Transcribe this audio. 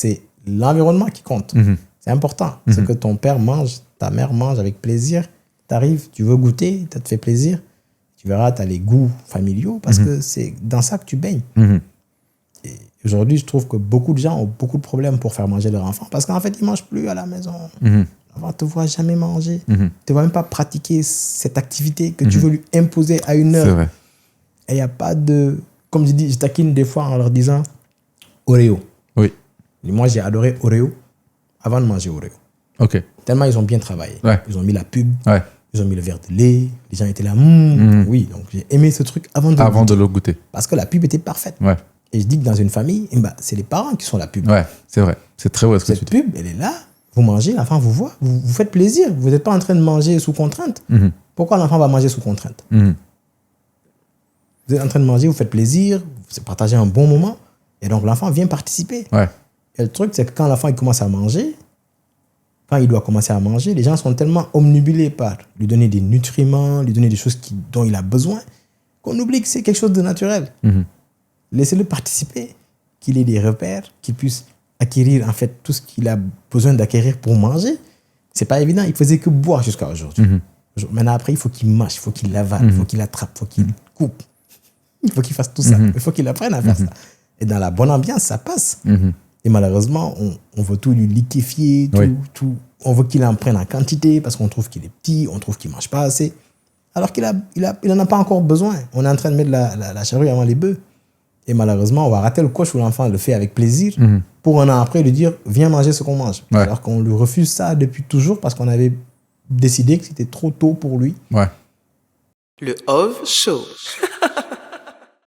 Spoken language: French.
c'est l'environnement qui compte. C'est important. C'est que ton père mange, ta mère mange avec plaisir. Tu arrives, tu veux goûter, ça te fait plaisir. Tu verras, tu as les goûts familiaux parce que c'est dans ça que tu baignes. Et aujourd'hui, je trouve que beaucoup de gens ont beaucoup de problèmes pour faire manger leur enfant parce qu'en fait, ils ne mangent plus à la maison. L'enfant ne te voit jamais manger. Il ne te voit même pas pratiquer cette activité que tu veux lui imposer à une heure. C'est vrai. Et il n'y a pas de... Comme je dis, je taquine des fois en leur disant Oreo. Oui. Et moi, j'ai adoré Oreo avant de manger Oreo. OK. Tellement ils ont bien travaillé. Ouais. Ils ont mis la pub, Ouais. ils ont mis le verre de lait, les gens étaient là. Oui, donc j'ai aimé ce truc avant De le goûter. Parce que la pub était parfaite. Ouais. Et je dis que dans une famille, c'est les parents qui sont la pub. Ouais, c'est vrai. C'est très vrai ce que tu Cette dis. pub, elle est là, vous mangez, l'enfant vous voit, vous faites plaisir. Vous n'êtes pas en train de manger sous contrainte. Pourquoi l'enfant va manger sous contrainte? Vous êtes en train de manger, vous faites plaisir, vous partagez un bon moment. Et donc l'enfant vient participer. Ouais. Et le truc, c'est que quand l'enfant il commence à manger, quand il doit commencer à manger, les gens sont tellement omnibulés par lui donner des nutriments, lui donner des choses dont il a besoin, qu'on oublie que c'est quelque chose de naturel. Laissez-le participer, qu'il ait des repères, qu'il puisse acquérir en fait tout ce qu'il a besoin d'acquérir pour manger. C'est pas évident. Il faisait que boire jusqu'à aujourd'hui. Maintenant, après, il faut qu'il mâche, il faut qu'il avale, il faut qu'il attrape, il faut qu'il coupe. Il faut qu'il fasse tout ça. Il faut qu'il apprenne à faire ça. Et dans la bonne ambiance, ça passe. Et malheureusement, on veut tout lui liquéfier, tout. On veut qu'il en prenne en quantité parce qu'on trouve qu'il est petit, on trouve qu'il ne mange pas assez. Alors qu'il n'en a pas encore besoin. On est en train de mettre la charrue avant les bœufs. Et malheureusement, on va rater le coche où l'enfant le fait avec plaisir pour un an après lui dire « Viens manger ce qu'on mange ». Alors qu'on lui refuse ça depuis toujours parce qu'on avait décidé que c'était trop tôt pour lui. Ouais. Le OV Show.